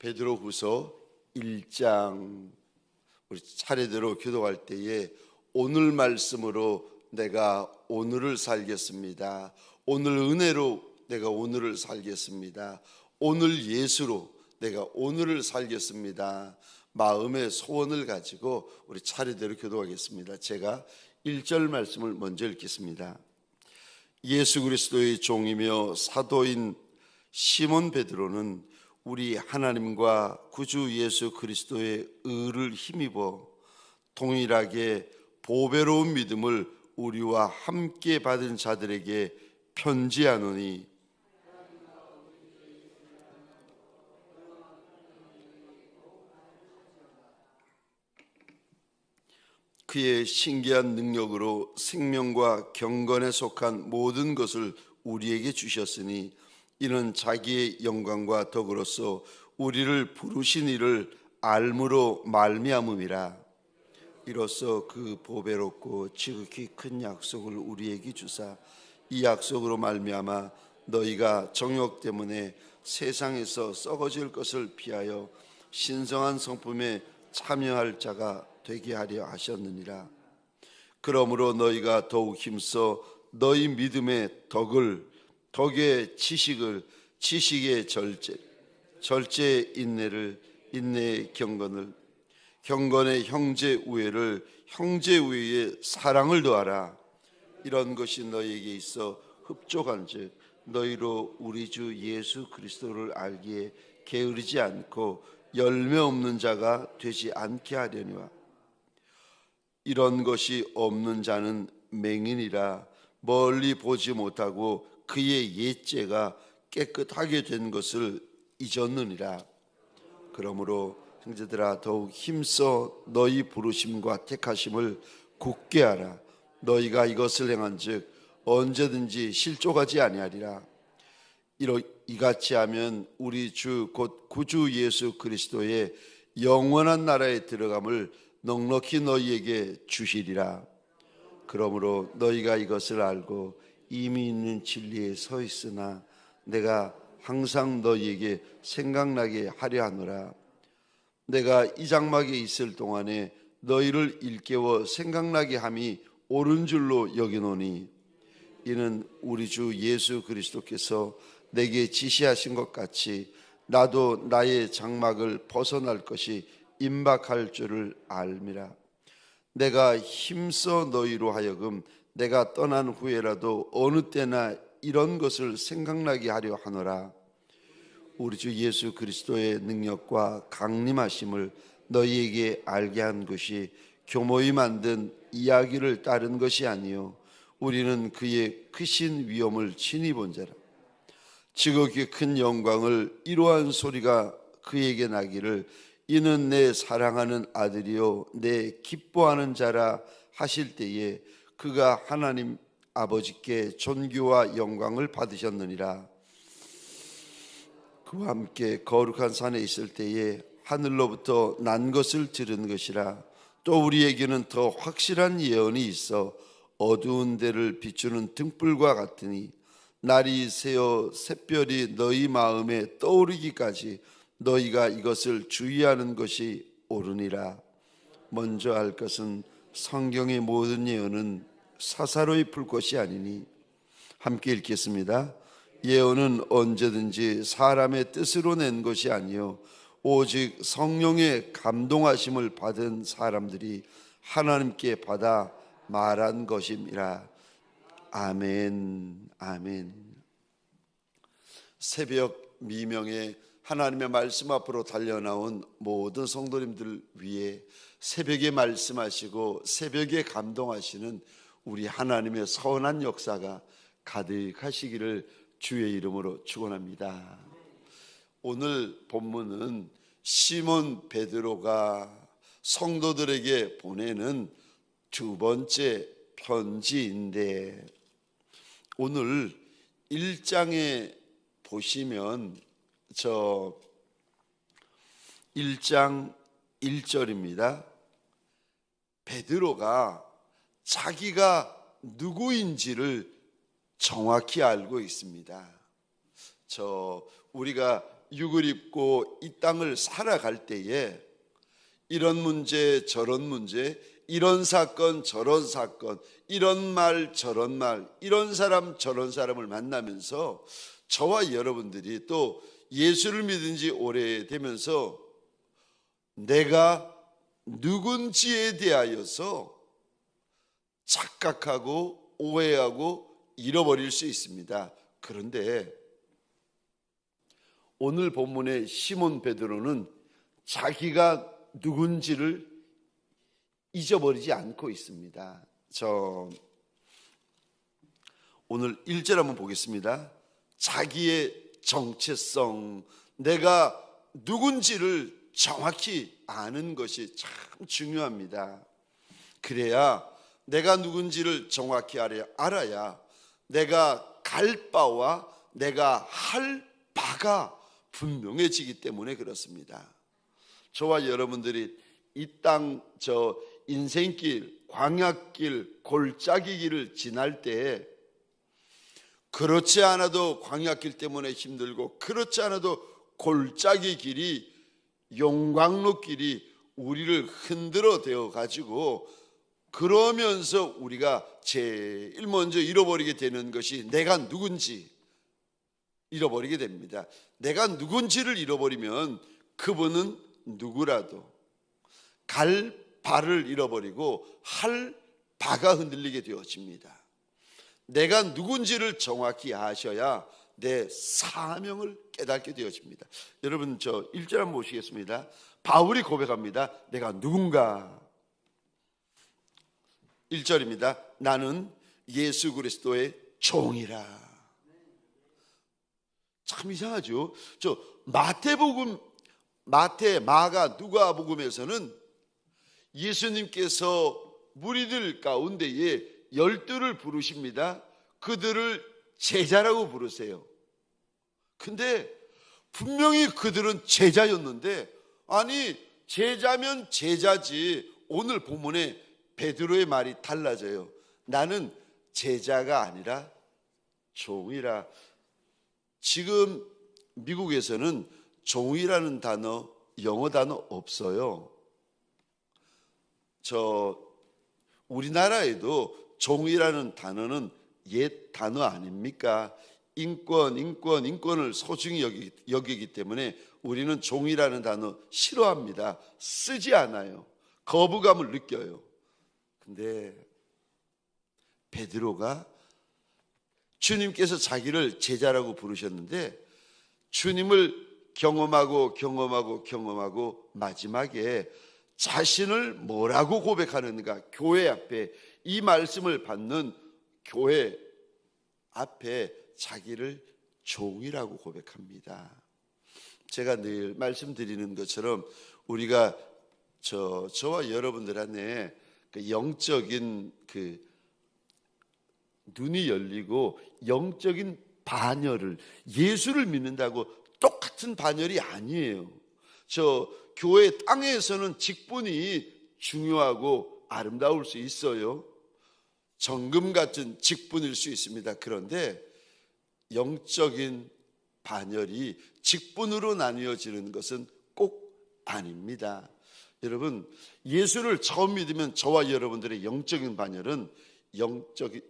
베드로후서 1장 우리 차례대로 교독할 때에 오늘 말씀으로 내가 오늘을 살겠습니다. 오늘 은혜로 내가 오늘을 살겠습니다. 오늘 예수로 내가 오늘을 살겠습니다. 마음의 소원을 가지고 우리 차례대로 교독하겠습니다. 제가 1절 말씀을 먼저 읽겠습니다. 예수 그리스도의 종이며 사도인 시몬 베드로는 우리 하나님과 구주 예수 그리스도의 의를 힘입어 동일하게 보배로운 믿음을 우리와 함께 받은 자들에게 편지하노니 그의 신기한 능력으로 생명과 경건에 속한 모든 것을 우리에게 주셨으니 이는 자기의 영광과 덕으로서 우리를 부르신 이를 알므로 말미암음이라. 이로써 그 보배롭고 지극히 큰 약속을 우리에게 주사 이 약속으로 말미암아 너희가 정욕 때문에 세상에서 썩어질 것을 피하여 신성한 성품에 참여할 자가 되게 하려 하셨느니라. 그러므로 너희가 더욱 힘써 너희 믿음의 덕의 지식을, 지식의 절제의 인내를, 인내의 경건의 형제 우애를, 형제 우애의 사랑을 더하라. 이런 것이 너희에게 있어 흡족한즉 너희로 우리 주 예수 그리스도를 알기에 게으르지 않고 열매 없는 자가 되지 않게 하려니와. 이런 것이 없는 자는 맹인이라 멀리 보지 못하고 그의 옛죄가 깨끗하게 된 것을 잊었느니라. 그러므로 형제들아 더욱 힘써 너희 부르심과 택하심을 굳게 하라. 너희가 이것을 행한즉 언제든지 실족하지 아니하리라. 이같이 하면 우리 주 곧 구주 예수 그리스도의 영원한 나라에 들어감을 넉넉히 너희에게 주시리라. 그러므로 너희가 이것을 알고 이미 있는 진리에 서 있으나 내가 항상 너희에게 생각나게 하려 하노라. 내가 이 장막에 있을 동안에 너희를 일깨워 생각나게 함이 옳은 줄로 여기노니 이는 우리 주 예수 그리스도께서 내게 지시하신 것 같이 나도 나의 장막을 벗어날 것이 임박할 줄을 알미라. 내가 힘써 너희로 하여금 내가 떠난 후에라도 어느 때나 이런 것을 생각나게 하려 하노라. 우리 주 예수 그리스도의 능력과 강림하심을 너희에게 알게 한 것이 교모히 만든 이야기를 따른 것이 아니요 우리는 그의 크신 위엄을 친히 본 자라. 지극히 큰 영광을 이러한 소리가 그에게 나기를 이는 내 사랑하는 아들이요 내 기뻐하는 자라 하실 때에 그가 하나님 아버지께 존귀와 영광을 받으셨느니라. 그와 함께 거룩한 산에 있을 때에 하늘로부터 난 것을 들은 것이라. 또 우리에게는 더 확실한 예언이 있어 어두운 데를 비추는 등불과 같으니 날이 새어 샛별이 너희 마음에 떠오르기까지 너희가 이것을 주의하는 것이 옳으니라. 먼저 알 것은 성경의 모든 예언은 사사로이 풀 것이 아니니. 함께 읽겠습니다. 예언은 언제든지 사람의 뜻으로 낸 것이 아니요 오직 성령의 감동하심을 받은 사람들이 하나님께 받아 말한 것임이라. 아멘. 아멘. 새벽 미명에 하나님의 말씀 앞으로 달려나온 모든 성도님들 위해 새벽에 말씀하시고 새벽에 감동하시는 우리 하나님의 선한 역사가 가득하시기를 주의 이름으로 축원합니다. 오늘 본문은 시몬 베드로가 성도들에게 보내는 두 번째 편지인데 오늘 1장에 보시면 1장 1절입니다. 베드로가 자기가 누구인지를 정확히 알고 있습니다. 우리가 육을 입고 이 땅을 살아갈 때에 이런 문제 저런 문제, 이런 사건 저런 사건, 이런 말 저런 말, 이런 사람 저런 사람을 만나면서 저와 여러분들이 또 예수를 믿은 지 오래되면서 내가 누군지에 대하여서 착각하고 오해하고 잃어버릴 수 있습니다. 그런데 오늘 본문의 시몬 베드로는 자기가 누군지를 잊어버리지 않고 있습니다. 오늘 1절 한번 보겠습니다. 자기의 정체성, 내가 누군지를 정확히 아는 것이 참 중요합니다. 그래야 내가 누군지를 정확히 알아야 내가 갈 바와 내가 할 바가 분명해지기 때문에 그렇습니다. 저와 여러분들이 이 땅 저 인생길, 광야길, 골짜기 길을 지날 때 그렇지 않아도 광야길 때문에 힘들고 그렇지 않아도 골짜기 길이 용광로 길이 우리를 흔들어 대어 가지고 그러면서 우리가 제일 먼저 잃어버리게 되는 것이 내가 누군지 잃어버리게 됩니다. 내가 누군지를 잃어버리면 그분은 누구라도 갈 바를 잃어버리고 할 바가 흔들리게 되어집니다. 내가 누군지를 정확히 아셔야 내 사명을 깨닫게 되어집니다. 여러분 저 1절 한번 보시겠습니다. 바울이 고백합니다. 내가 누군가. 1절입니다. 나는 예수 그리스도의 종이라. 참 이상하죠. 저 마태복음, 마가, 누가복음에서는 예수님께서 무리들 가운데에 12를 부르십니다. 그들을 제자라고 부르세요. 근데 분명히 그들은 제자였는데, 아니 제자면 제자지. 오늘 본문에 베드로의 말이 달라져요. 나는 제자가 아니라 종이라. 지금 미국에서는 종이라는 단어, 영어 단어 없어요. 우리나라에도 종이라는 단어는 옛 단어 아닙니까? 인권을 소중히 여기기 때문에 우리는 종이라는 단어 싫어합니다. 쓰지 않아요. 거부감을 느껴요. 근데 베드로가 주님께서 자기를 제자라고 부르셨는데 주님을 경험하고 마지막에 자신을 뭐라고 고백하는가? 교회 앞에 이 말씀을 받는 교회 앞에 자기를 종이라고 고백합니다. 제가 늘 말씀드리는 것처럼 우리가 저와 여러분들 안에 그 영적인 그 눈이 열리고 영적인 반열을, 예수를 믿는다고 똑같은 반열이 아니에요. 교회 땅에서는 직분이 중요하고 아름다울 수 있어요. 정금 같은 직분일 수 있습니다. 그런데 영적인 반열이 직분으로 나뉘어지는 것은 꼭 아닙니다. 여러분, 예수를 처음 믿으면 저와 여러분들의 영적인 반열은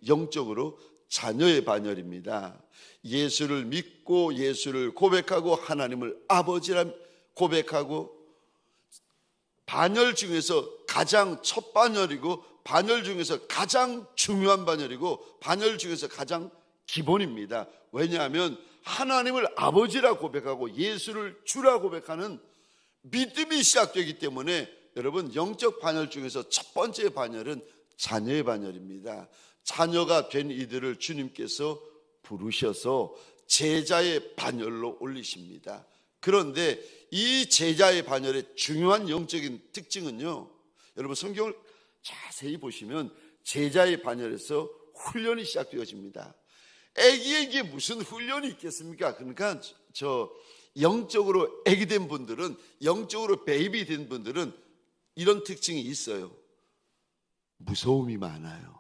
영적으로 자녀의 반열입니다. 예수를 믿고 예수를 고백하고 하나님을 아버지라 고백하고, 반열 중에서 가장 첫 반열이고 반열 중에서 가장 중요한 반열이고 반열 중에서 가장 기본입니다. 왜냐하면 하나님을 아버지라 고백하고 예수를 주라 고백하는 믿음이 시작되기 때문에, 여러분, 영적 반열 중에서 첫 번째 반열은 자녀의 반열입니다. 자녀가 된 이들을 주님께서 부르셔서 제자의 반열로 올리십니다. 그런데 이 제자의 반열의 중요한 영적인 특징은요, 여러분 성경을 자세히 보시면 제자의 반열에서 훈련이 시작되어집니다. 애기에게 무슨 훈련이 있겠습니까? 그러니까 영적으로 애기 된 분들은, 영적으로 베이비 된 분들은 이런 특징이 있어요. 무서움이 많아요.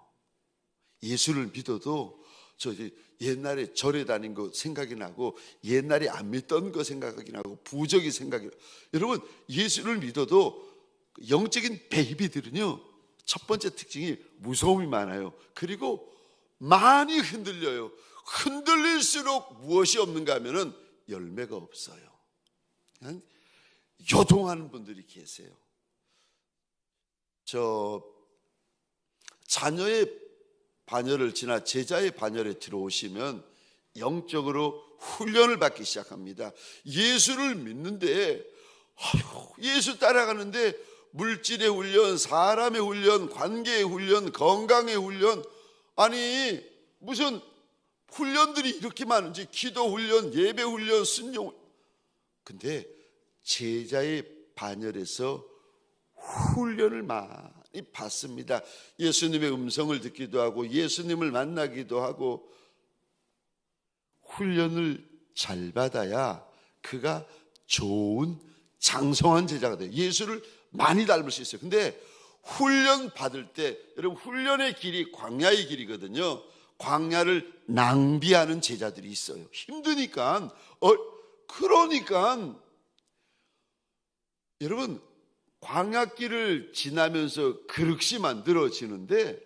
예수를 믿어도 저 옛날에 절에 다닌 거 생각이 나고, 옛날에 안 믿던 거 생각이 나고, 부적이 생각이 나고. 여러분, 예수를 믿어도 영적인 베이비들은요, 첫 번째 특징이 무서움이 많아요. 그리고 많이 흔들려요. 흔들릴수록 무엇이 없는가 하면은 열매가 없어요. 그냥 요동하는 분들이 계세요. 저 자녀의 반열을 지나 제자의 반열에 들어오시면 영적으로 훈련을 받기 시작합니다. 예수를 믿는데, 예수 따라가는데 물질의 훈련, 사람의 훈련, 관계의 훈련, 건강의 훈련, 아니 무슨 훈련들이 이렇게 많은지, 기도 훈련, 예배 훈련, 순종. 근데 제자의 반열에서 훈련을 많이 받습니다. 예수님의 음성을 듣기도 하고, 예수님을 만나기도 하고. 훈련을 잘 받아야 그가 좋은 장성한 제자가 돼요. 예수를 많이 닮을 수 있어요. 근데 훈련 받을 때, 여러분, 훈련의 길이 광야의 길이거든요. 광야를 낭비하는 제자들이 있어요. 힘드니까. 그러니까 여러분, 광야길을 지나면서 그릇이 만들어지는데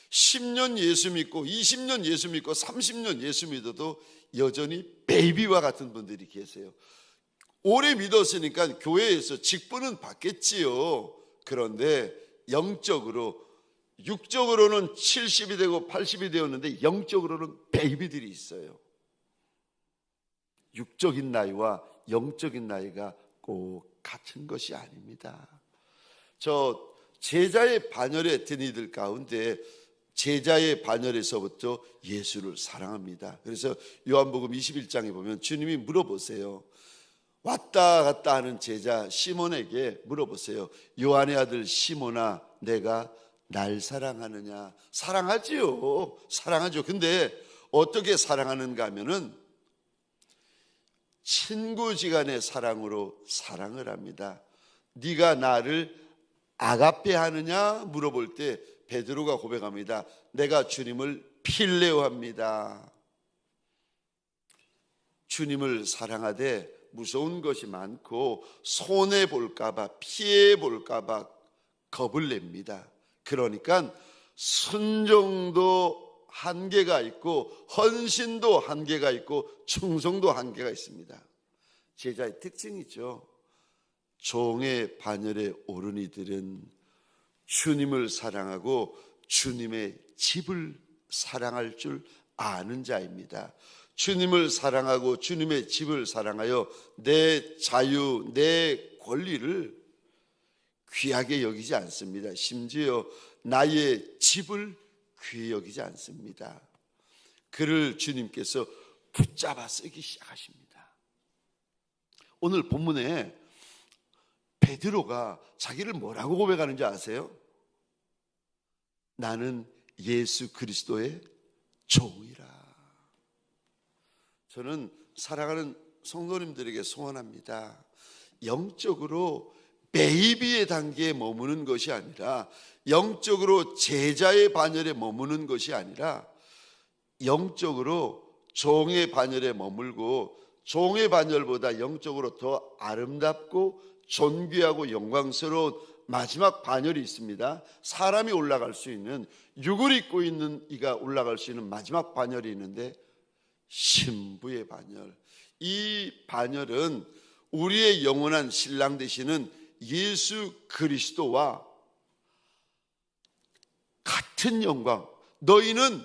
10년 예수 믿고 20년 예수 믿고 30년 예수 믿어도 여전히 베이비와 같은 분들이 계세요. 오래 믿었으니까 교회에서 직분은 받겠지요. 그런데 영적으로, 육적으로는 70이 되고 80이 되었는데 영적으로는 베이비들이 있어요. 육적인 나이와 영적인 나이가 꼭 같은 것이 아닙니다. 저 제자의 반열에 든 이들 가운데 제자의 반열에서부터 예수를 사랑합니다. 그래서 요한복음 21장에 보면 주님이 물어보세요. 왔다 갔다 하는 제자 시몬에게 물어보세요. 요한의 아들 시몬아, 내가 날 사랑하느냐? 사랑하지요. 사랑하죠. 근데 어떻게 사랑하는가 하면은 친구지간의 사랑으로 사랑을 합니다. 네가 나를 아가페 하느냐 물어볼 때 베드로가 고백합니다. 내가 주님을 필레오 합니다. 주님을 사랑하되 무서운 것이 많고 손해 볼까봐, 피해 볼까봐 겁을 냅니다. 그러니까 순종도 한계가 있고 헌신도 한계가 있고 충성도 한계가 있습니다. 제자의 특징이죠. 종의 반열에 오른 이들은 주님을 사랑하고 주님의 집을 사랑할 줄 아는 자입니다. 주님을 사랑하고 주님의 집을 사랑하여 내 자유, 내 권리를 귀하게 여기지 않습니다. 심지어 나의 집을 귀히 여기지 않습니다. 그를 주님께서 붙잡아 쓰기 시작하십니다. 오늘 본문에 베드로가 자기를 뭐라고 고백하는지 아세요? 나는 예수 그리스도의 종이라. 저는 사랑하는 성도님들에게 소원합니다. 영적으로 베이비의 단계에 머무는 것이 아니라, 영적으로 제자의 반열에 머무는 것이 아니라, 영적으로 종의 반열에 머물고 종의 반열보다 영적으로 더 아름답고 존귀하고 영광스러운 마지막 반열이 있습니다. 사람이 올라갈 수 있는, 육을 입고 있는 이가 올라갈 수 있는 마지막 반열이 있는데 신부의 반열. 이 반열은 우리의 영원한 신랑 되시는 예수 그리스도와 같은 영광, 너희는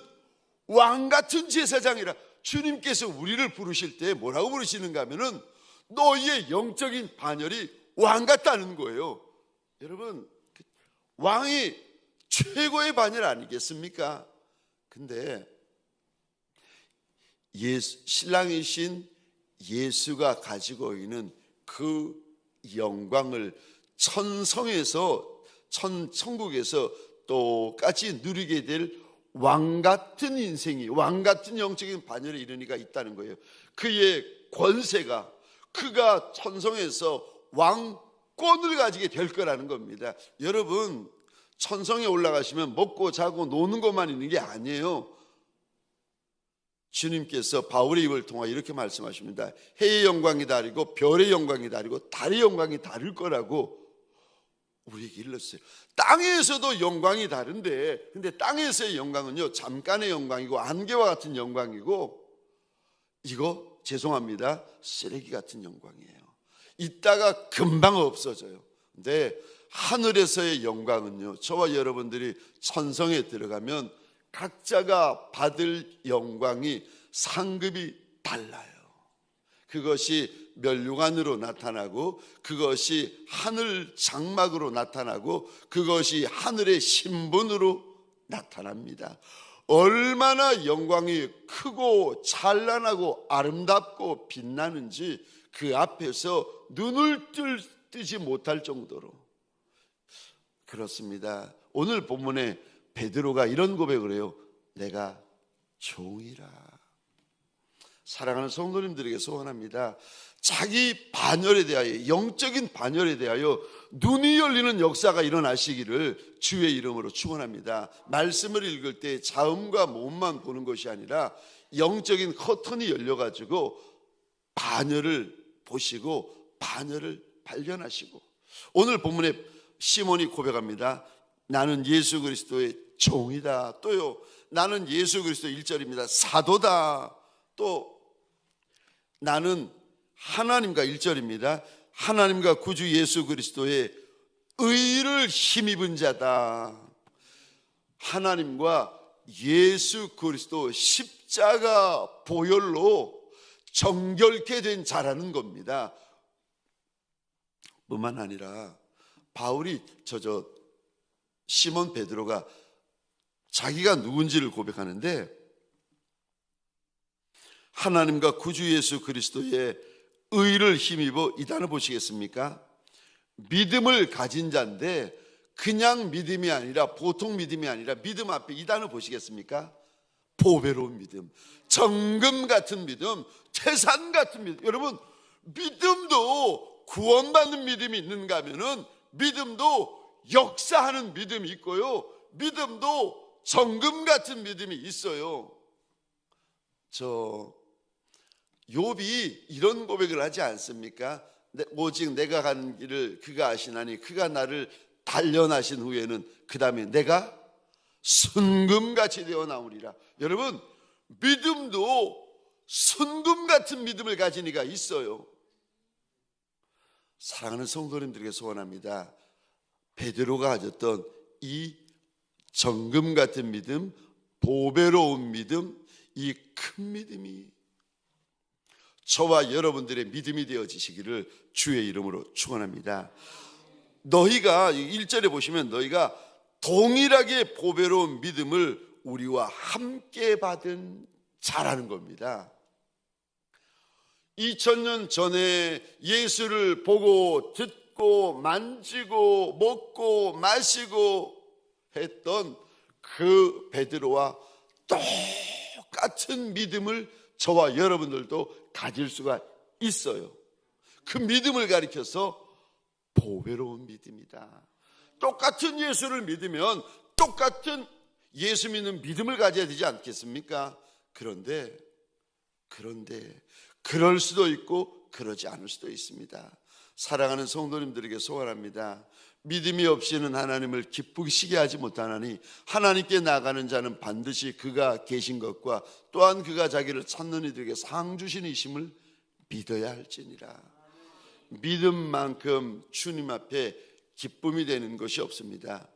왕같은 제사장이라. 주님께서 우리를 부르실 때 뭐라고 부르시는가 하면은 너희의 영적인 반열이 왕 같다는 거예요. 여러분, 왕이 최고의 반열 아니겠습니까? 근데 신랑이신 예수가 가지고 있는 그 영광을 천국에서 똑같이 누리게 될 왕같은 인생이, 왕같은 영적인 반열에 이른 이가 있다는 거예요. 그의 권세가, 그가 천성에서 왕권을 가지게 될 거라는 겁니다. 여러분, 천성에 올라가시면 먹고 자고 노는 것만 있는 게 아니에요. 주님께서 바울의 입을 통하여 이렇게 말씀하십니다. 해의 영광이 다르고 별의 영광이 다르고 달의 영광이 다를 거라고 우리에게 일렀어요. 땅에서도 영광이 다른데, 근데 땅에서의 영광은요 잠깐의 영광이고 안개와 같은 영광이고, 이거 죄송합니다, 쓰레기 같은 영광이에요. 있다가 금방 없어져요. 근데 하늘에서의 영광은요, 저와 여러분들이 천성에 들어가면 각자가 받을 영광이 상급이 달라요. 그것이 멸류관으로 나타나고, 그것이 하늘 장막으로 나타나고, 그것이 하늘의 신분으로 나타납니다. 얼마나 영광이 크고 찬란하고 아름답고 빛나는지 그 앞에서 눈을 뜨지 못할 정도로 그렇습니다. 오늘 본문에 베드로가 이런 고백을 해요. 내가 종이라. 사랑하는 성도님들에게 소원합니다. 자기 반열에 대하여, 영적인 반열에 대하여 눈이 열리는 역사가 일어나시기를 주의 이름으로 축원합니다. 말씀을 읽을 때 자음과 모음만 보는 것이 아니라 영적인 커튼이 열려가지고 반열을 보시고 반열을 발견하시고, 오늘 본문에 시몬이 고백합니다. 나는 예수 그리스도의 종이다. 또요, 나는 예수 그리스도 1절입니다. 사도다. 또 나는 하나님과 1절입니다. 하나님과 구주 예수 그리스도의 의를 힘입은 자다. 하나님과 예수 그리스도 십자가 보혈로 정결케 된 자라는 겁니다. 뿐만 아니라 바울이 시몬 베드로가 자기가 누군지를 고백하는데, 하나님과 구주 예수 그리스도의 의를 힘입어, 이 단어 보시겠습니까? 믿음을 가진 자인데, 그냥 믿음이 아니라, 보통 믿음이 아니라, 믿음 앞에 이 단어 보시겠습니까? 보배로운 믿음, 정금 같은 믿음, 태산 같은 믿음. 여러분, 믿음도 구원받는 믿음이 있는가 하면은 믿음도 역사하는 믿음이 있고요, 믿음도 정금 같은 믿음이 있어요. 욥이 이런 고백을 하지 않습니까? 오직 내가 간 길을 그가 아시나니 그가 나를 단련하신 후에는 그 다음에 내가 순금같이 되어 나오리라. 여러분, 믿음도 순금 같은 믿음을 가진 이가 있어요. 사랑하는 성도님들에게 소원합니다. 베드로가 가졌던 이 정금 같은 믿음, 보배로운 믿음, 이 큰 믿음이 저와 여러분들의 믿음이 되어지시기를 주의 이름으로 축원합니다. 너희가 1절에 보시면 너희가 동일하게 보배로운 믿음을 우리와 함께 받은 자라는 겁니다. 2000년 전에 예수를 보고 듣고 만지고 먹고 마시고 했던 그 베드로와 똑같은 믿음을 저와 여러분들도 가질 수가 있어요. 그 믿음을 가리켜서 보배로운 믿음이다. 똑같은 예수를 믿으면 똑같은 예수 믿는 믿음을 가져야 되지 않겠습니까? 그런데 그럴 수도 있고 그러지 않을 수도 있습니다. 사랑하는 성도님들에게 소원합니다. 믿음이 없이는 하나님을 기쁘시게 하지 못하나니 하나님께 나가는 자는 반드시 그가 계신 것과 또한 그가 자기를 찾는 이들에게 상 주신 이심을 믿어야 할지니라. 믿음만큼 주님 앞에 기쁨이 되는 것이 없습니다.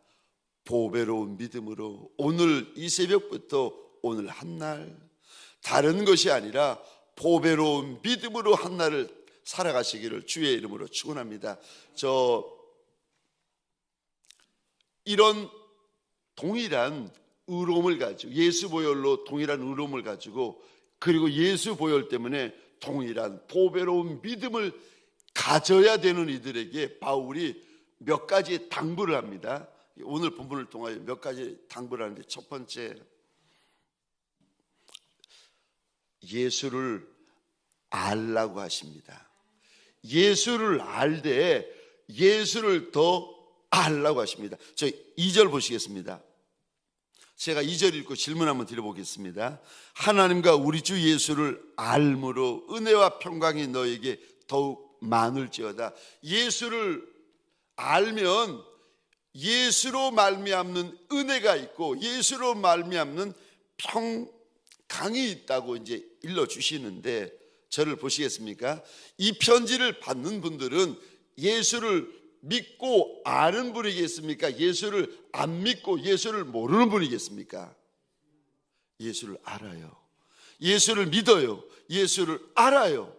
보배로운 믿음으로 오늘 이 새벽부터 오늘 한날, 다른 것이 아니라 보배로운 믿음으로 한날을 살아가시기를 주의 이름으로 축원합니다. 이런 동일한 의로움을 가지고, 예수 보혈로 동일한 의로움을 가지고, 그리고 예수 보혈 때문에 동일한 보배로운 믿음을 가져야 되는 이들에게 바울이 몇 가지 당부를 합니다. 오늘 본문을 통하여 몇 가지 당부를 하는데, 첫 번째, 예수를 알라고 하십니다. 예수를 알되 예수를 더 알라고 하십니다. 2절 보시겠습니다. 제가 2절 읽고 질문 한번 드려보겠습니다. 하나님과 우리 주 예수를 알므로 은혜와 평강이 너에게 더욱 많을지어다. 예수를 알면 예수로 말미암는 은혜가 있고 예수로 말미암는 평강이 있다고 이제 일러주시는데, 저를 보시겠습니까? 이 편지를 받는 분들은 예수를 믿고 아는 분이겠습니까? 예수를 안 믿고 예수를 모르는 분이겠습니까? 예수를 알아요. 예수를 믿어요. 예수를 알아요.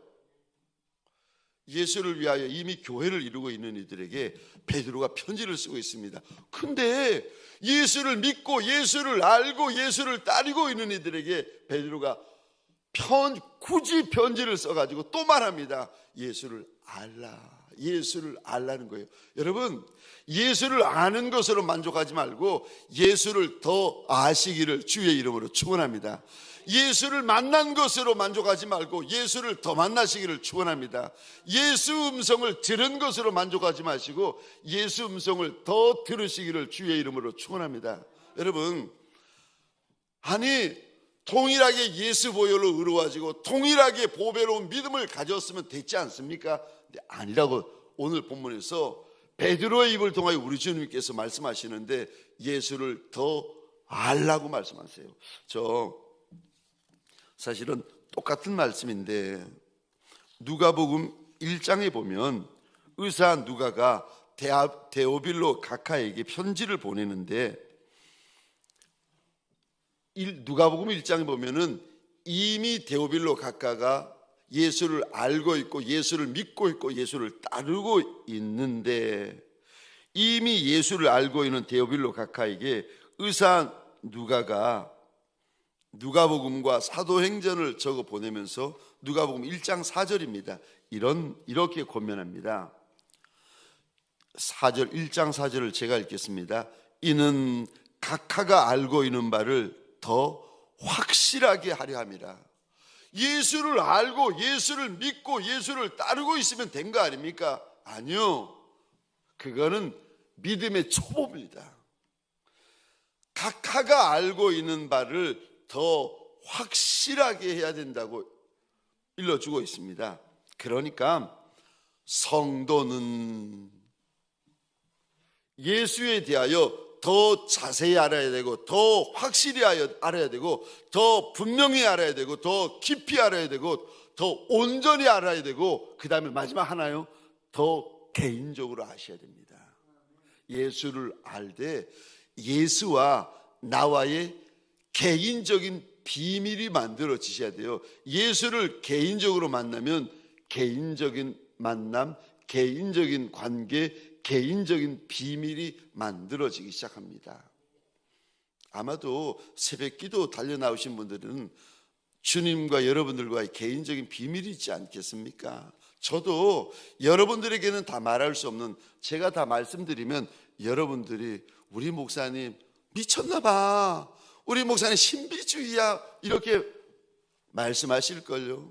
예수를 위하여 이미 교회를 이루고 있는 이들에게 베드로가 편지를 쓰고 있습니다. 근데 예수를 믿고 예수를 알고 예수를 따르고 있는 이들에게 베드로가 굳이 편지를 써가지고 또 말합니다. 예수를 알라. 예수를 알라는 거예요. 여러분, 예수를 아는 것으로 만족하지 말고 예수를 더 아시기를 주의 이름으로 축원합니다. 예수를 만난 것으로 만족하지 말고 예수를 더 만나시기를 축원합니다. 예수 음성을 들은 것으로 만족하지 마시고 예수 음성을 더 들으시기를 주의 이름으로 축원합니다. 여러분, 아니 동일하게 예수 보혈로 의로워지고 동일하게 보배로운 믿음을 가졌으면 됐지 않습니까? 근데 아니라고 오늘 본문에서 베드로의 입을 통하여 우리 주님께서 말씀하시는데 예수를 더 알라고 말씀하세요. 저 사실은 똑같은 말씀인데 누가복음 1장에 보면 의사 누가가 데오빌로 각하에게 편지를 보내는데 누가복음 1장에 보면은 이미 데오빌로 각하가 예수를 알고 있고 예수를 믿고 있고 예수를 따르고 있는데, 이미 예수를 알고 있는 데오빌로 각하에게 의사 누가가 누가복음과 사도행전을 적어 보내면서 누가복음 1장 4절입니다. 이렇게 권면합니다. 4절 1장 4절을 제가 읽겠습니다. 이는 각하가 알고 있는 바를 더 확실하게 하려 함이라. 예수를 알고 예수를 믿고 예수를 따르고 있으면 된 거 아닙니까? 아니요, 그거는 믿음의 초보입니다. 각하가 알고 있는 바를 더 확실하게 해야 된다고 일러주고 있습니다. 그러니까 성도는 예수에 대하여 더 자세히 알아야 되고 더 확실히 알아야 되고 더 분명히 알아야 되고 더 깊이 알아야 되고 더 온전히 알아야 되고, 그 다음에 마지막 하나요, 더 개인적으로 아셔야 됩니다. 예수를 알되 예수와 나와의 개인적인 비밀이 만들어지셔야 돼요. 예수를 개인적으로 만나면 개인적인 만남, 개인적인 관계, 개인적인 비밀이 만들어지기 시작합니다. 아마도 새벽기도 달려 나오신 분들은 주님과 여러분들과의 개인적인 비밀이 있지 않겠습니까? 저도 여러분들에게는 다 말할 수 없는, 제가 다 말씀드리면 여러분들이 우리 목사님 미쳤나 봐, 우리 목사님 신비주의야, 이렇게 말씀하실걸요.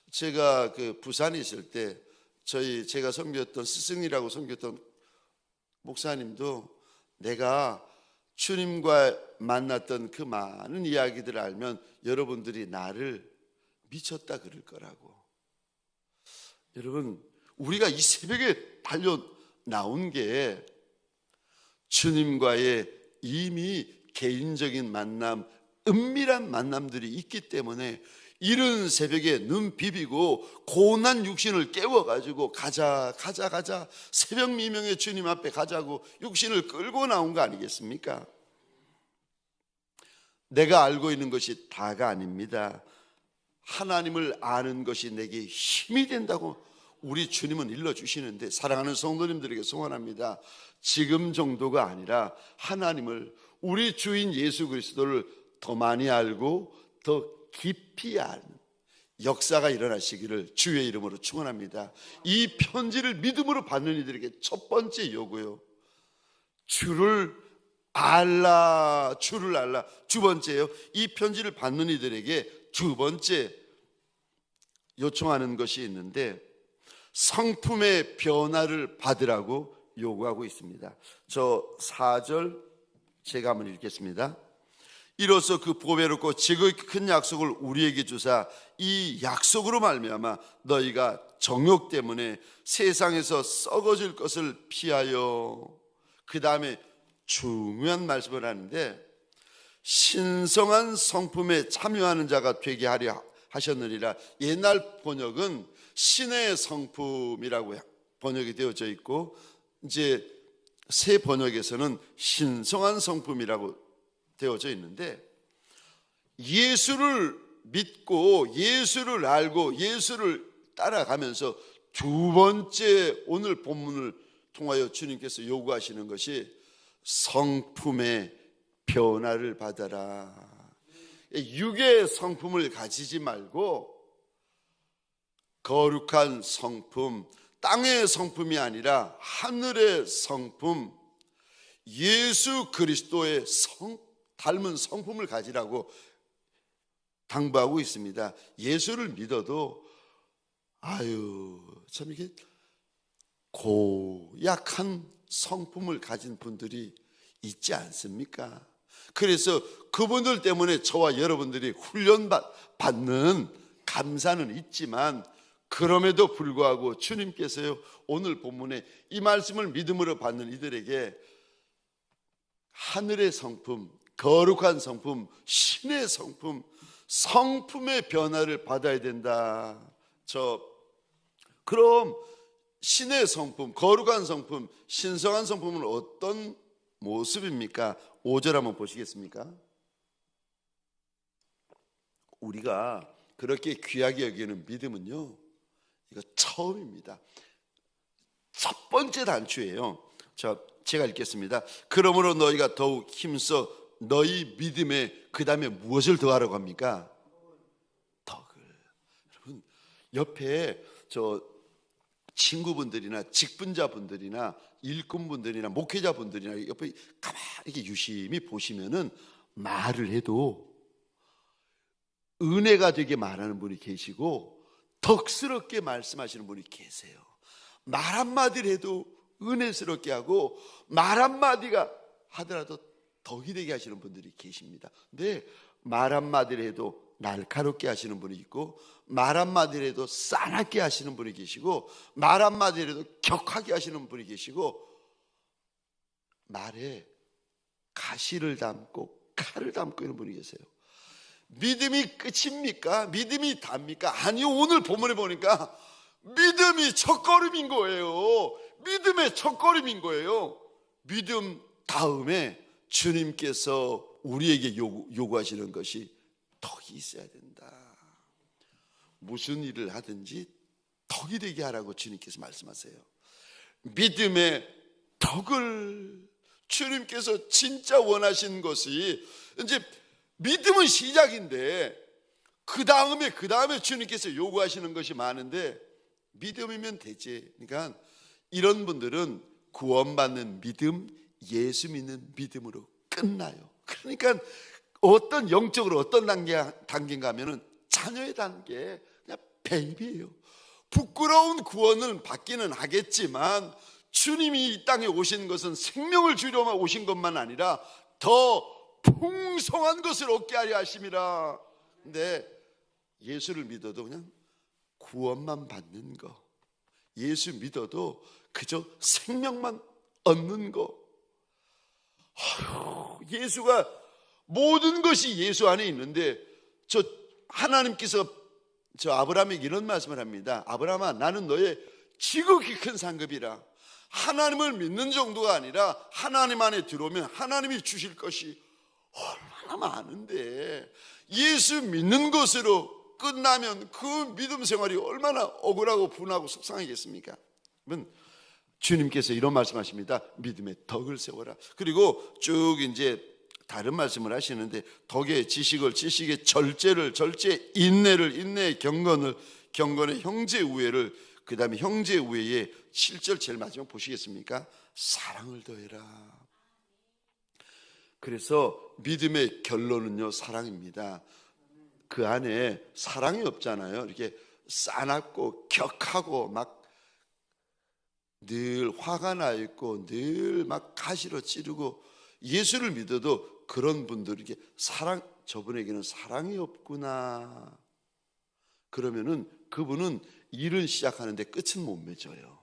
제가 부산에 있을 때 제가 섬겼던 스승이라고 섬겼던 목사님도 내가 주님과 만났던 그 많은 이야기들을 알면 여러분들이 나를 미쳤다 그럴 거라고. 여러분, 우리가 이 새벽에 달려 나온 게 주님과의 이미 개인적인 만남, 은밀한 만남들이 있기 때문에 이른 새벽에 눈 비비고 고난 육신을 깨워가지고 가자 새벽 미명의 주님 앞에 가자고 육신을 끌고 나온 거 아니겠습니까? 내가 알고 있는 것이 다가 아닙니다. 하나님을 아는 것이 내게 힘이 된다고 우리 주님은 일러주시는데, 사랑하는 성도님들에게 소원합니다. 지금 정도가 아니라 하나님을, 우리 주인 예수 그리스도를 더 많이 알고 더 깊이 아는 역사가 일어나시기를 주의 이름으로 축원합니다. 이 편지를 믿음으로 받는 이들에게 첫 번째 요구요, 주를 알라. 두 번째요, 이 편지를 받는 이들에게 두 번째 요청하는 것이 있는데 성품의 변화를 받으라고 요구하고 있습니다. 저 4절 제가 한번 읽겠습니다. 이로써 그 보배롭고 지극히 큰 약속을 우리에게 주사 이 약속으로 말미암아 너희가 정욕 때문에 세상에서 썩어질 것을 피하여, 그 다음에 중요한 말씀을 하는데, 신성한 성품에 참여하는 자가 되게 하려 하셨느니라. 옛날 번역은 신의 성품이라고 번역이 되어져 있고, 이제 새 번역에서는 신성한 성품이라고 되어져 있는데, 예수를 믿고 예수를 알고 예수를 따라가면서 두 번째 오늘 본문을 통하여 주님께서 요구하시는 것이 성품의 변화를 받아라. 육의 성품을 가지지 말고 거룩한 성품, 땅의 성품이 아니라 하늘의 성품, 예수 그리스도의 닮은 성품을 가지라고 당부하고 있습니다. 예수를 믿어도 참 이게 고약한 성품을 가진 분들이 있지 않습니까? 그래서 그분들 때문에 저와 여러분들이 훈련받는 감사는 있지만, 그럼에도 불구하고 주님께서요, 오늘 본문에 이 말씀을 믿음으로 받는 이들에게 하늘의 성품, 거룩한 성품, 신의 성품, 성품의 변화를 받아야 된다. 그럼 신의 성품, 거룩한 성품, 신성한 성품은 어떤 모습입니까? 5절 한번 보시겠습니까? 우리가 그렇게 귀하게 여기는 믿음은요, 이거 처음입니다. 첫 번째 단추예요. 제가 읽겠습니다. 그러므로 너희가 더욱 힘써 너희 믿음에 그 다음에 무엇을 더하라고 합니까? 덕을. 여러분 옆에 친구분들이나 직분자분들이나 일꾼분들이나 목회자분들이나 옆에 가만히 이렇게 유심히 보시면은 말을 해도 은혜가 되게 말하는 분이 계시고 덕스럽게 말씀하시는 분이 계세요. 말 한마디를 해도 은혜스럽게 하고 말 한마디가 하더라도 덕이 되게 하시는 분들이 계십니다. 근데 말 한마디를 해도 날카롭게 하시는 분이 있고, 말 한마디를 해도 싸납게 하시는 분이 계시고, 말 한마디를 해도 격하게 하시는 분이 계시고, 말에 가시를 담고 칼을 담고 있는 분이 계세요. 믿음이 끝입니까? 믿음이 답니까? 아니요, 오늘 본문에 보니까 믿음이 첫걸음인 거예요. 믿음의 첫걸음인 거예요. 믿음 다음에 주님께서 우리에게 요구하시는 것이 덕이 있어야 된다. 무슨 일을 하든지 덕이 되게 하라고 주님께서 말씀하세요. 믿음의 덕을 주님께서 진짜 원하신 것이, 이제 믿음은 시작인데 그 다음에 주님께서 요구하시는 것이 많은데, 믿음이면 되지. 그러니까 이런 분들은 구원받는 믿음, 예수 믿는 믿음으로 끝나요. 그러니까 어떤 영적으로 어떤 단계인가 하면은 자녀의 단계, 그냥 베이비예요. 부끄러운 구원을 받기는 하겠지만 주님이 이 땅에 오신 것은 생명을 주려만 오신 것만 아니라 더 풍성한 것을 얻게 하려 하심이라. 근데 예수를 믿어도 그냥 구원만 받는 거, 예수 믿어도 그저 생명만 얻는 거. 예수가 모든 것이 예수 안에 있는데, 하나님께서 아브라함에게 이런 말씀을 합니다. 아브라함아, 나는 너의 지극히 큰 상급이라. 하나님을 믿는 정도가 아니라 하나님 안에 들어오면 하나님이 주실 것이 얼마나 많은데, 예수 믿는 것으로 끝나면 그 믿음 생활이 얼마나 억울하고 분하고 속상하겠습니까? 그러면 주님께서 이런 말씀하십니다. 믿음의 덕을 세워라. 그리고 쭉 이제 다른 말씀을 하시는데, 덕의 지식을, 지식의 절제를, 절제 인내를, 인내의 경건을, 경건의 형제 우애를, 그 다음에 형제 우애의 7절 제일 마지막 보시겠습니까? 사랑을 더해라. 그래서 믿음의 결론은요, 사랑입니다. 그 안에 사랑이 없잖아요. 이렇게 싸납고 격하고 막 늘 화가 나 있고 늘 막 가시로 찌르고, 예수를 믿어도 그런 분들에게 저분에게는 사랑이 없구나. 그러면은 그분은 일은 시작하는데 끝은 못 맺어요.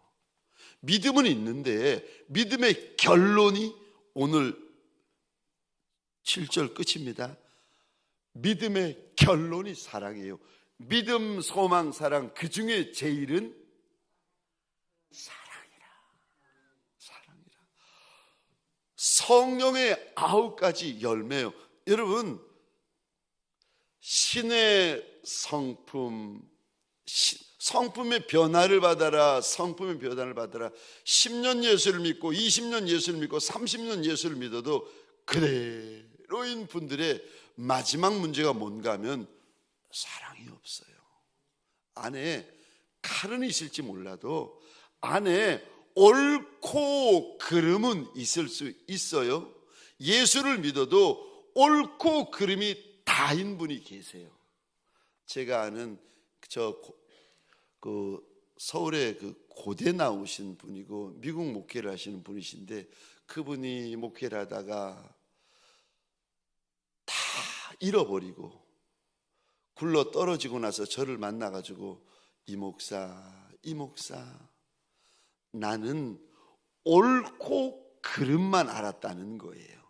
믿음은 있는데 믿음의 결론이 오늘 7절 끝입니다. 믿음의 결론이 사랑이에요. 믿음, 소망, 사랑, 그 중에 제일은 사랑이라. 성령의 9가지 열매요. 여러분, 신의 성품의 변화를 받아라. 성품의 변화를 받아라. 10년 예수를 믿고 20년 예수를 믿고 30년 예수를 믿어도 그대로인 분들의 마지막 문제가 뭔가 하면 사랑이 없어요. 안에 칼은 있을지 몰라도 안에 옳고 그름은 있을 수 있어요. 예수를 믿어도 옳고 그름이 다인 분이 계세요. 제가 아는 서울에 고대 나오신 분이고 미국 목회를 하시는 분이신데, 그분이 목회를 하다가 다 잃어버리고 굴러 떨어지고 나서 저를 만나가지고 이 목사 나는 옳고 그름만 알았다는 거예요.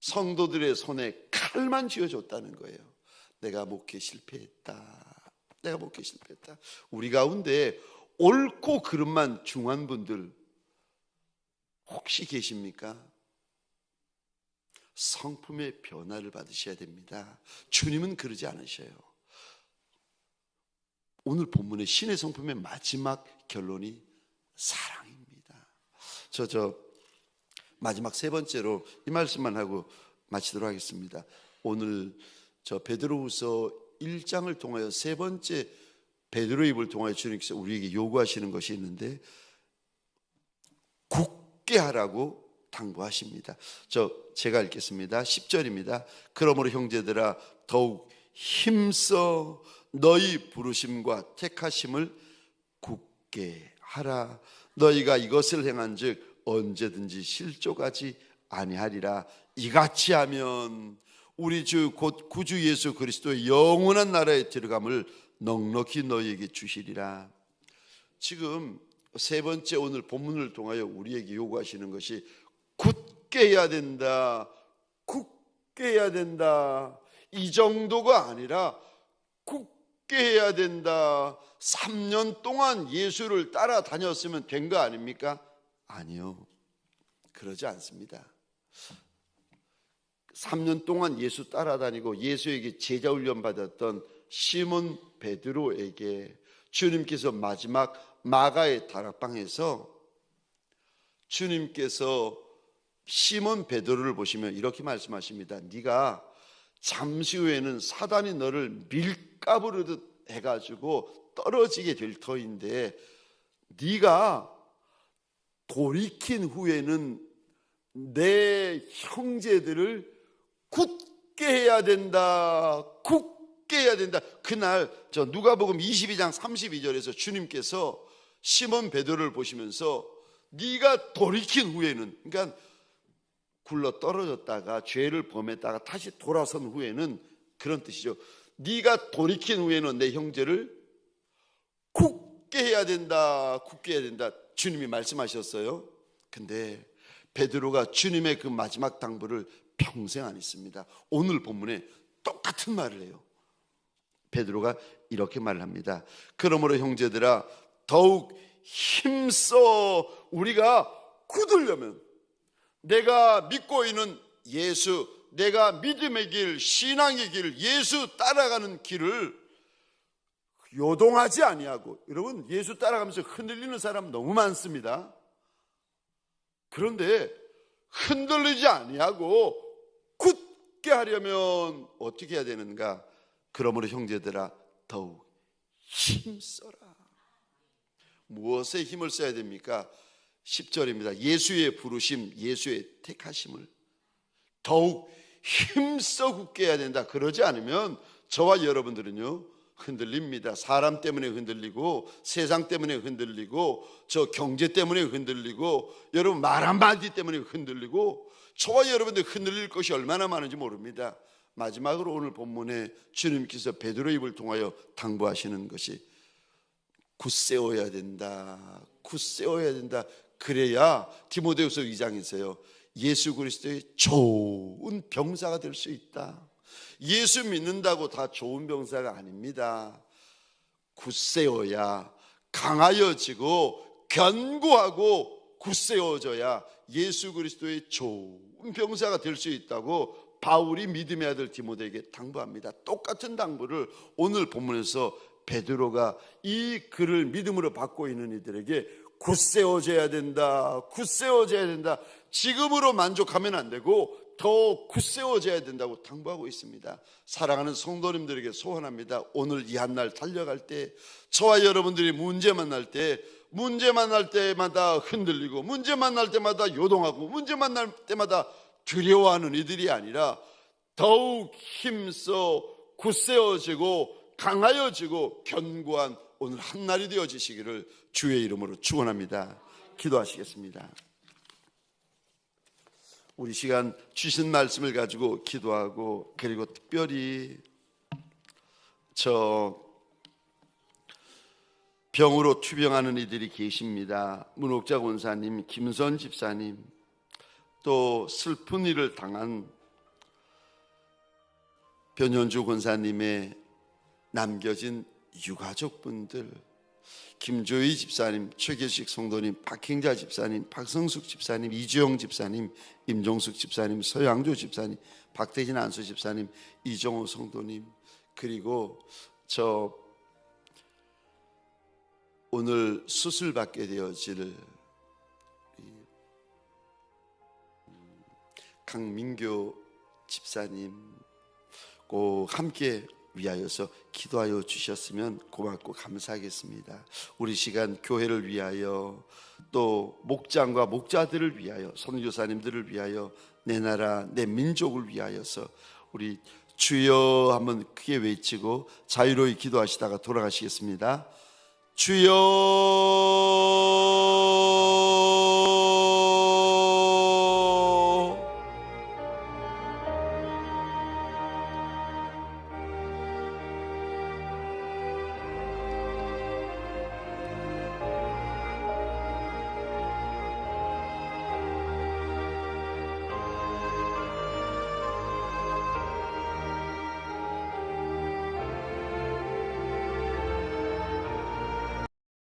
성도들의 손에 칼만 쥐어줬다는 거예요. 내가 목회 실패했다. 우리 가운데 옳고 그름만 중한 분들 혹시 계십니까? 성품의 변화를 받으셔야 됩니다. 주님은 그러지 않으셔요. 오늘 본문의 신의 성품의 마지막 결론이 사랑입니다. 마지막 세 번째로 이 말씀만 하고 마치도록 하겠습니다. 오늘 베드로후서 1장을 통하여 세 번째 베드로의 입을 통하여 주님께서 우리에게 요구하시는 것이 있는데, 굳게 하라고 당부하십니다. 제가 읽겠습니다. 10절입니다. 그러므로 형제들아 더욱 힘써 너희 부르심과 택하심을 굳게 하라. 너희가 이것을 행한즉 언제든지 실족하지 아니하리라. 이같이 하면 우리 주 곧 구주 예수 그리스도의 영원한 나라에 들어감을 넉넉히 너희에게 주시리라. 지금 세 번째 오늘 본문을 통하여 우리에게 요구하시는 것이 굳게 해야 된다. 이 정도가 아니라 굳게 해야 된다. 3년 동안 예수를 따라다녔으면 된 거 아닙니까? 아니요, 그러지 않습니다. 3년 동안 예수 따라다니고 예수에게 제자 훈련 받았던 시몬 베드로에게 주님께서 마지막 마가의 다락방에서 주님께서 시몬 베드로를 보시면 이렇게 말씀하십니다. 네가 잠시 후에는 사단이 너를 밀가부르듯 해가지고 떨어지게 될 터인데, 네가 돌이킨 후에는 내 형제들을 굳게 해야 된다. 그날 누가복음 22장 32절에서 주님께서 시몬 베드로를 보시면서 네가 돌이킨 후에는, 그러니까 굴러 떨어졌다가 죄를 범했다가 다시 돌아선 후에는, 그런 뜻이죠. 네가 돌이킨 후에는 내 형제를 굳게 해야 된다. 주님이 말씀하셨어요. 근데 베드로가 주님의 그 마지막 당부를 평생 안 했습니다. 오늘 본문에 똑같은 말을 해요. 베드로가 이렇게 말을 합니다. 그러므로 형제들아 더욱 힘써 우리가 굳으려면, 내가 믿고 있는 예수, 내가 믿음의 길, 신앙의 길, 예수 따라가는 길을 요동하지 아니하고, 여러분 예수 따라가면서 흔들리는 사람 너무 많습니다. 그런데 흔들리지 아니하고 굳게 하려면 어떻게 해야 되는가? 그러므로 형제들아 더욱 힘써라. 무엇에 힘을 써야 됩니까? 10절입니다. 예수의 부르심, 예수의 택하심을 더욱 힘써 굳게 해야 된다. 그러지 않으면 저와 여러분들은요 흔들립니다. 사람 때문에 흔들리고, 세상 때문에 흔들리고, 저 경제 때문에 흔들리고, 여러분 말 한마디 때문에 흔들리고, 저와 여러분들 흔들릴 것이 얼마나 많은지 모릅니다. 마지막으로 오늘 본문에 주님께서 베드로 입을 통하여 당부하시는 것이 굳세워야 된다. 굳세워야 된다. 그래야 디모데후서 2장에서요, 예수 그리스도의 좋은 병사가 될 수 있다. 예수 믿는다고 다 좋은 병사가 아닙니다. 굳세워야, 강하여지고 견고하고 굳세워져야 예수 그리스도의 좋은 병사가 될 수 있다고 바울이 믿음의 아들 디모데에게 당부합니다. 똑같은 당부를 오늘 본문에서 베드로가 이 글을 믿음으로 받고 있는 이들에게 굳세워져야 된다. 굳세워져야 된다. 지금으로 만족하면 안 되고 더 굳세워져야 된다고 당부하고 있습니다. 사랑하는 성도님들에게 소원합니다. 오늘 이 한날 달려갈 때 저와 여러분들이 문제 만날 때마다 흔들리고, 문제 만날 때마다 요동하고, 문제 만날 때마다 두려워하는 이들이 아니라 더욱 힘써 굳세워지고 강하여지고 견고한 오늘 한날이 되어지시기를 주의 이름으로 축원합니다. 기도하시겠습니다. 우리 시간 주신 말씀을 가지고 기도하고, 그리고 특별히 저 병으로 투병하는 이들이 계십니다. 문옥자 권사님, 김선 집사님, 또 슬픈 일을 당한 변현주 권사님의 남겨진 유가족분들, 김조희 집사님, 최계식 성도님, 박행자 집사님, 박성숙 집사님, 이주영 집사님, 임종숙 집사님, 서양조 집사님, 박대진 안수 집사님, 이정호 성도님, 그리고 저 오늘 수술받게 되어질 강민교 집사님 꼭 함께 위하여서 기도하여 주셨으면 고맙고 감사하겠습니다. 우리 시간 교회를 위하여, 또 목장과 목자들을 위하여, 선교사님들을 위하여, 내 나라 내 민족을 위하여서 우리 주여 한번 크게 외치고 자유로이 기도하시다가 돌아가시겠습니다. 주여